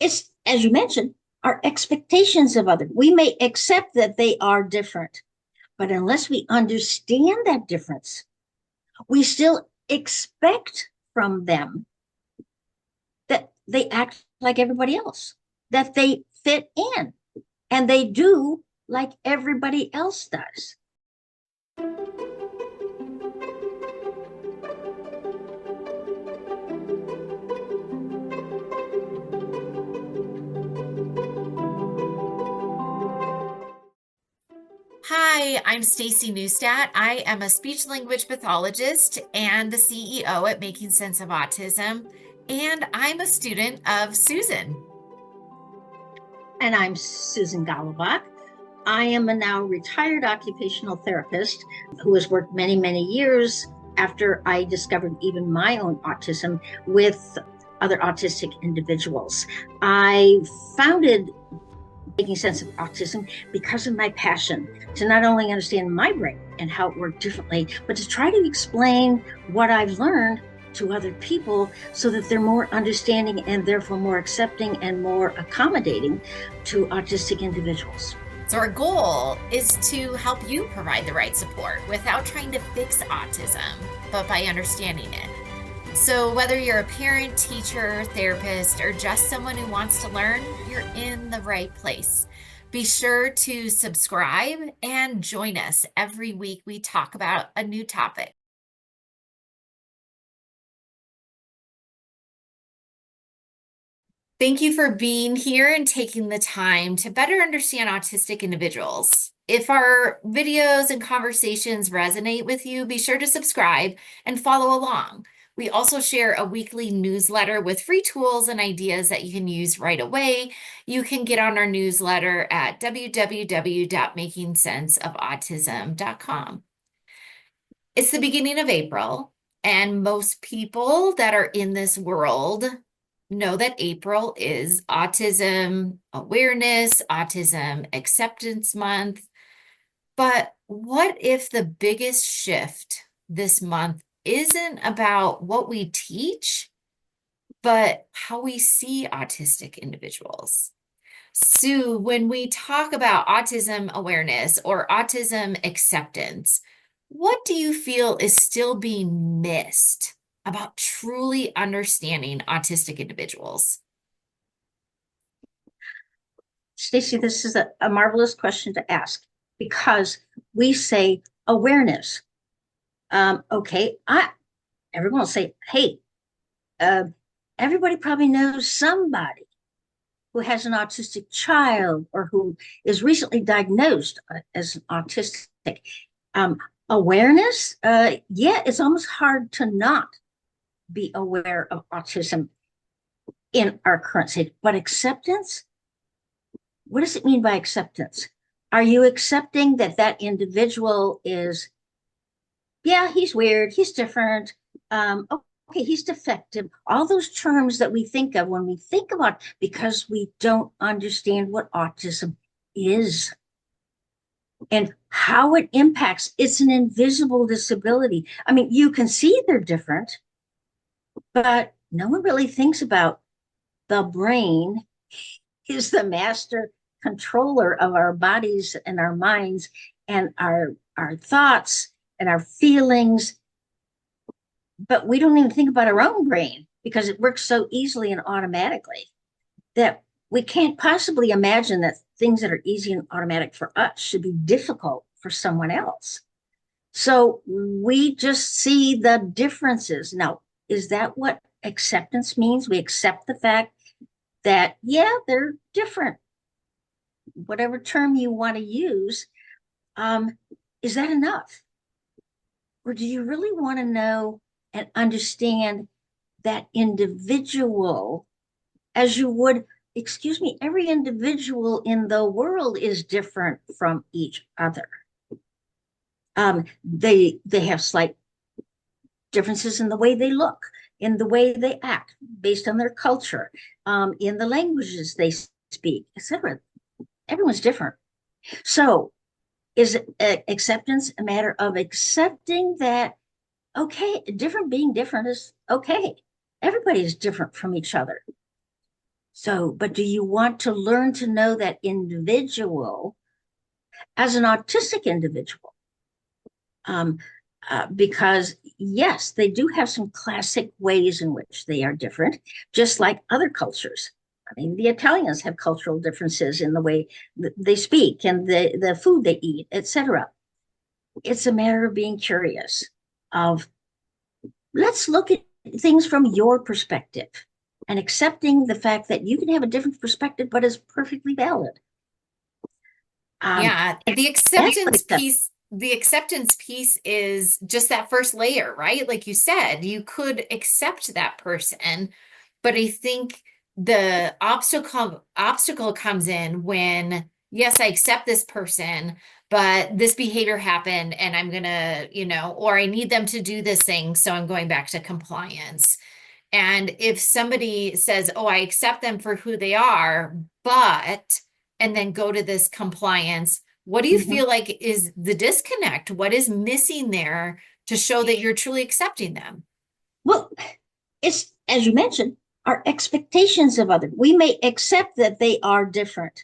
it's, as you mentioned, our expectations of others. We may accept that they are different, but unless we understand that difference, we still expect from them that they act like everybody else, that they fit in, and they do like everybody else does. Hi, I'm Stacy Neustadt. I am a speech language pathologist and the CEO at Making Sense of Autism, and I'm a student of Susan. And I'm Susan Galabach. I am a now retired occupational therapist who has worked many, many years after I discovered even my own autism with other autistic individuals. I founded Making Sense of Autism because of my passion to not only understand my brain and how it worked differently, but to try to explain what I've learned to other people so that they're more understanding and therefore more accepting and more accommodating to autistic individuals. So, our goal is to help you provide the right support without trying to fix autism, but by understanding it. So, whether you're a parent, teacher, therapist, or just someone who wants to learn, you're in the right place. Be sure to subscribe and join us every week. We talk about a new topic. Thank you for being here and taking the time to better understand autistic individuals. If our videos and conversations resonate with you, be sure to subscribe and follow along. We also share a weekly newsletter with free tools and ideas that you can use right away. You can get on our newsletter at www.makingsenseofautism.com. It's the beginning of April, and most people that are in this world know that April is Autism Awareness, Autism Acceptance Month. But what if the biggest shift this month isn't about what we teach, but how we see autistic individuals? Sue, when we talk about autism awareness or autism acceptance, what do you feel is still being missed about truly understanding autistic individuals? Stacey, this is a marvelous question to ask because we say awareness. Okay, everyone will say, hey, uh, everybody probably knows somebody who has an autistic child or who is recently diagnosed as autistic. Um, Awareness, yeah, it's almost hard to not be aware of autism in our current state. But acceptance, what does it mean by acceptance? Are you accepting that that individual is, yeah, he's weird, he's different, okay, he's defective, all those terms that we think of when we think about, because we don't understand what autism is and how it impacts. It's an invisible disability. I mean, you can see they're different, but no one really thinks about the brain is the master controller of our bodies and our minds and our thoughts and our feelings. But we don't even think about our own brain because it works so easily and automatically that we can't possibly imagine that things that are easy and automatic for us should be difficult for someone else. So we just see the differences. Now, is that what acceptance means? We accept the fact that, yeah, they're different, whatever term you want to use. Is that enough? Or do you really want to know and understand that individual as you would, excuse me, every individual in the world is different from each other. They have slight differences in the way they look, in the way they act, based on their culture, in the languages they speak, etc. Everyone's different. So, is acceptance a matter of accepting that, okay, being different is okay. Everybody is different from each other. So, but do you want to learn to know that individual as an autistic individual? Um, because yes, they do have some classic ways in which they are different, just like other cultures. I mean, the Italians have cultural differences in the way they speak and the food they eat, etc. It's a matter of being curious, of let's look at things from your perspective and accepting the fact that you can have a different perspective, but it's perfectly valid. Um, Yeah, Especially the acceptance piece is just that first layer, right? Like you said, you could accept that person, but I think the obstacle comes in when, yes, I accept this person, but this behavior happened and I'm gonna, or I need them to do this thing, so I'm going back to compliance. And if somebody says, "Oh, I accept them for who they are, but," and then go to this compliance, what do you Mhm. feel like is the disconnect? What is missing there to show that you're truly accepting them? Well, it's as you mentioned, our expectations of others. We may accept that they are different,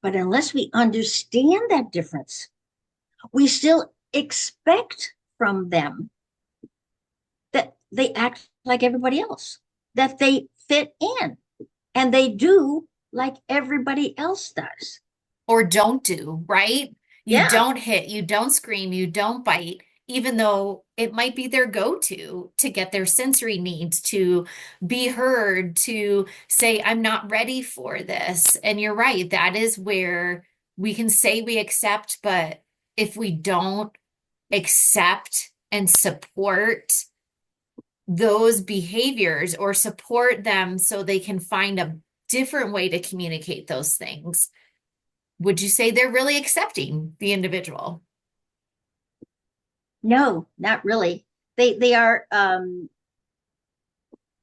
but unless we understand that difference, we still expect from them that they act like everybody else, that they fit in, and they do like everybody else does. Or don't do, right? You Yeah. don't hit, you don't scream, you don't bite, even though it might be their go-to to get their sensory needs, to be heard, to say, "I'm not ready for this." And you're right, that is where we can say we accept, but if we don't accept and support those behaviors or support them so they can find a different way to communicate those things, would you say they're really accepting the individual? No, not really. They are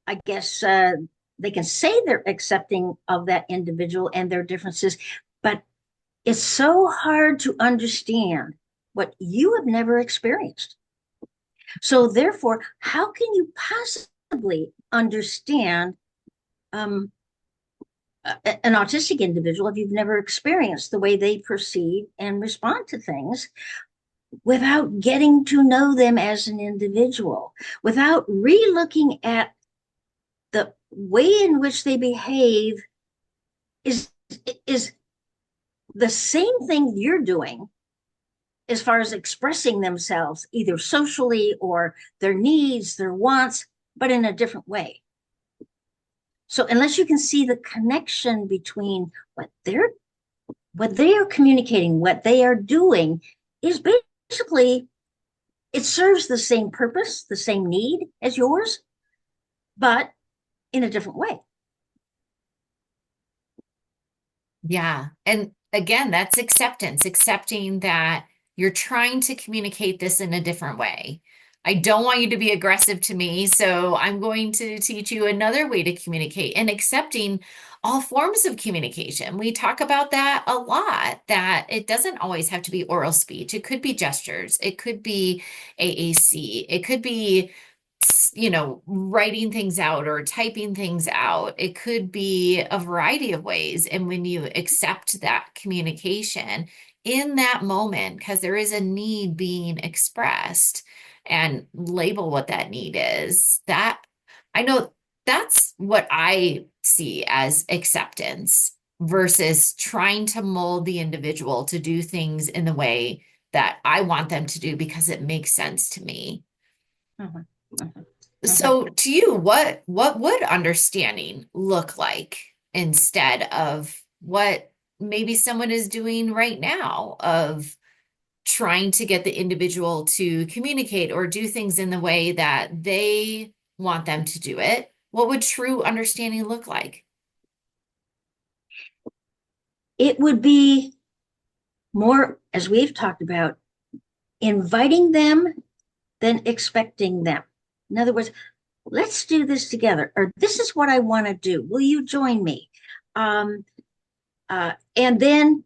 I guess they can say they're accepting of that individual and their differences, but it's so hard to understand what you have never experienced. So, therefore, how can you possibly understand um, an autistic individual if you've never experienced the way they perceive and respond to things without getting to know them as an individual, without re looking at the way in which they behave is is the same thing you're doing as far as expressing themselves either socially or their needs, their wants, but in a different way. So unless you can see the connection between what they are communicating, what they are doing, is basically it serves the same purpose, the same need as yours, but in a different way. Yeah. And again, that's acceptance, accepting that you're trying to communicate this in a different way. I don't want you to be aggressive to me, so I'm going to teach you another way to communicate, and accepting all forms of communication. We talk about that a lot, that it doesn't always have to be oral speech. It could be gestures, it could be AAC, it could be writing things out or typing things out. It could be a variety of ways. And when you accept that communication in that moment, because there is a need being expressed, and label what that need is, that I know that's what I see as acceptance versus trying to mold the individual to do things in the way that I want them to do because it makes sense to me. Mhm, mhm, mhm. So to you, what would understanding look like instead of what maybe someone is doing right now of trying to get the individual to communicate or do things in the way that they want them to do it? What would true understanding look like? It would be more, as we've talked about, inviting them than expecting them. In other words, let's do this together, or this is what I want to do. Will you join me? Um, and then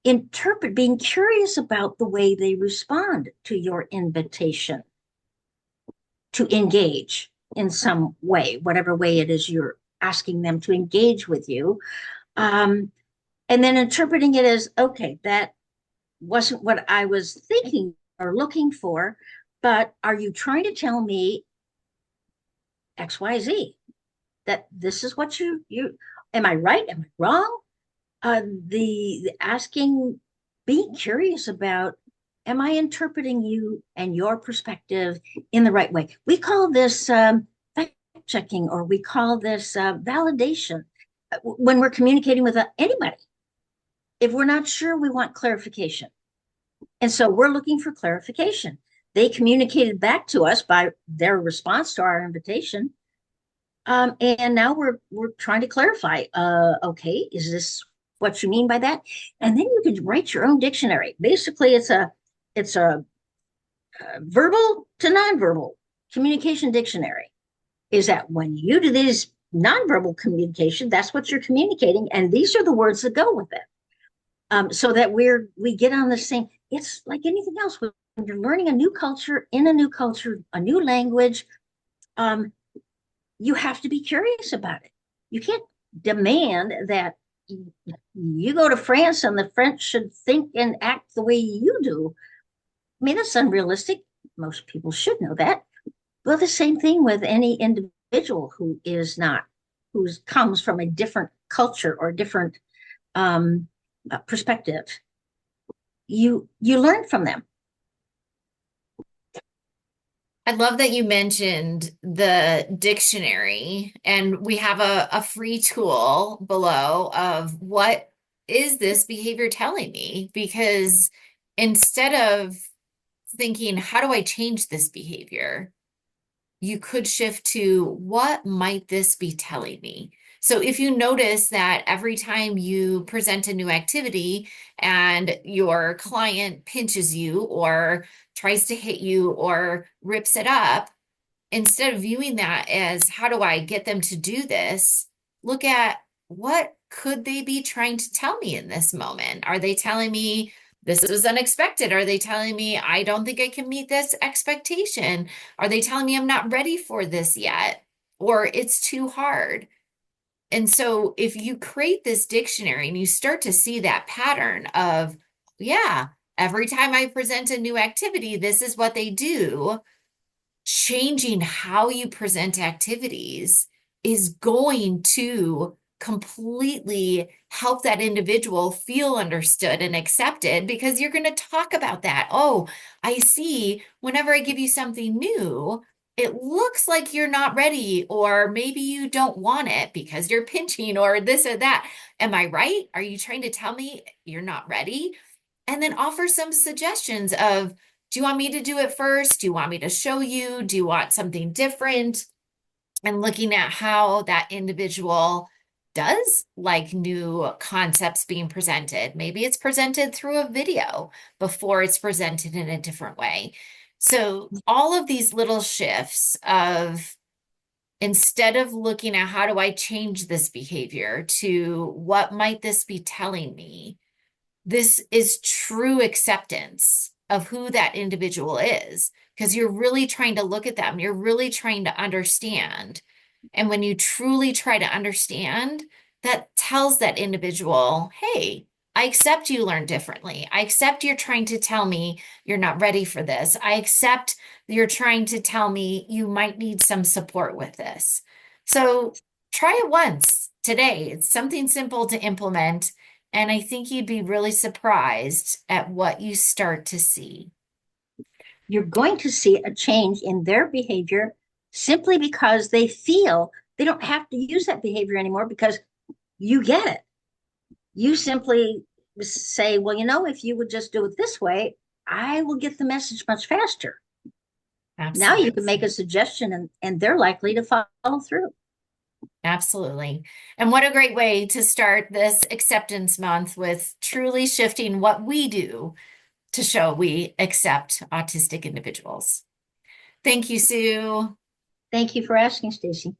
interpret, being curious about the way they respond to your invitation to engage in some way, whatever way it is you're asking them to engage with you. Um, and then interpreting it as, okay, that wasn't what I was thinking or looking for, but are you trying to tell me XYZ? That this is what you am I right? Am I wrong? The asking, being curious about, am I interpreting you and your perspective in the right way? We call this fact checking, or we call this validation when we're communicating with anybody. If we're not sure, we want clarification. And so we're looking for clarification. They communicated back to us by their response to our invitation. And now we're trying to clarify. Okay, is this what you mean by that? And then you can write your own dictionary. Basically, it's a verbal to nonverbal communication dictionary. Is that when you do these nonverbal communication, that's what you're communicating, and these are the words that go with it. So that we get on the same. It's like anything else when you're learning a new culture in a new culture, a new language. Um, you have to be curious about it. You can't demand that you go to France and the French should think and act the way you do. I mean, that's unrealistic. Most people should know that. Well, the same thing with any individual who is not, who comes from a different culture or different perspective. You learn from them. I love that you mentioned the dictionary, and we have a free tool below of what is this behavior telling me? Because instead of thinking, how do I change this behavior? You could shift to what might this be telling me? So if you notice that every time you present a new activity and your client pinches you or tries to hit you or rips it up, instead of viewing that as how do I get them to do this, look at what could they be trying to tell me in this moment? Are they telling me this was unexpected? Are they telling me I don't think I can meet this expectation? Are they telling me I'm not ready for this yet? Or it's too hard? And so if you create this dictionary and you start to see that pattern of, yeah, every time I present a new activity, this is what they do, changing how you present activities is going to completely help that individual feel understood and accepted because you're going to talk about that. Oh, I see. Whenever I give you something new, it looks like you're not ready, or maybe you don't want it because you're pinching or this or that. Am I right? Are you trying to tell me you're not ready? And then offer some suggestions of, do you want me to do it first? Do you want me to show you? Do you want something different? And looking at how that individual does like new concepts being presented. Maybe it's presented through a video before it's presented in a different way. So all of these little shifts of, instead of looking at how do I change this behavior to what might this be telling me, this is true acceptance of who that individual is, because you're really trying to look at them. You're really trying to understand. And when you truly try to understand, that tells that individual, hey, I accept you learn differently. I accept you're trying to tell me you're not ready for this. I accept you're trying to tell me you might need some support with this. So try it once today. It's something simple to implement. And I think you'd be really surprised at what you start to see. You're going to see a change in their behavior simply because they feel they don't have to use that behavior anymore because you get it. You simply say, well, if you would just do it this way, I will get the message much faster. Now you can make Absolutely. a suggestion and they're likely to follow through. Absolutely. And what a great way to start this acceptance month with truly shifting what we do to show we accept autistic individuals. Thank you, Sue. Thank you for asking, Stacy.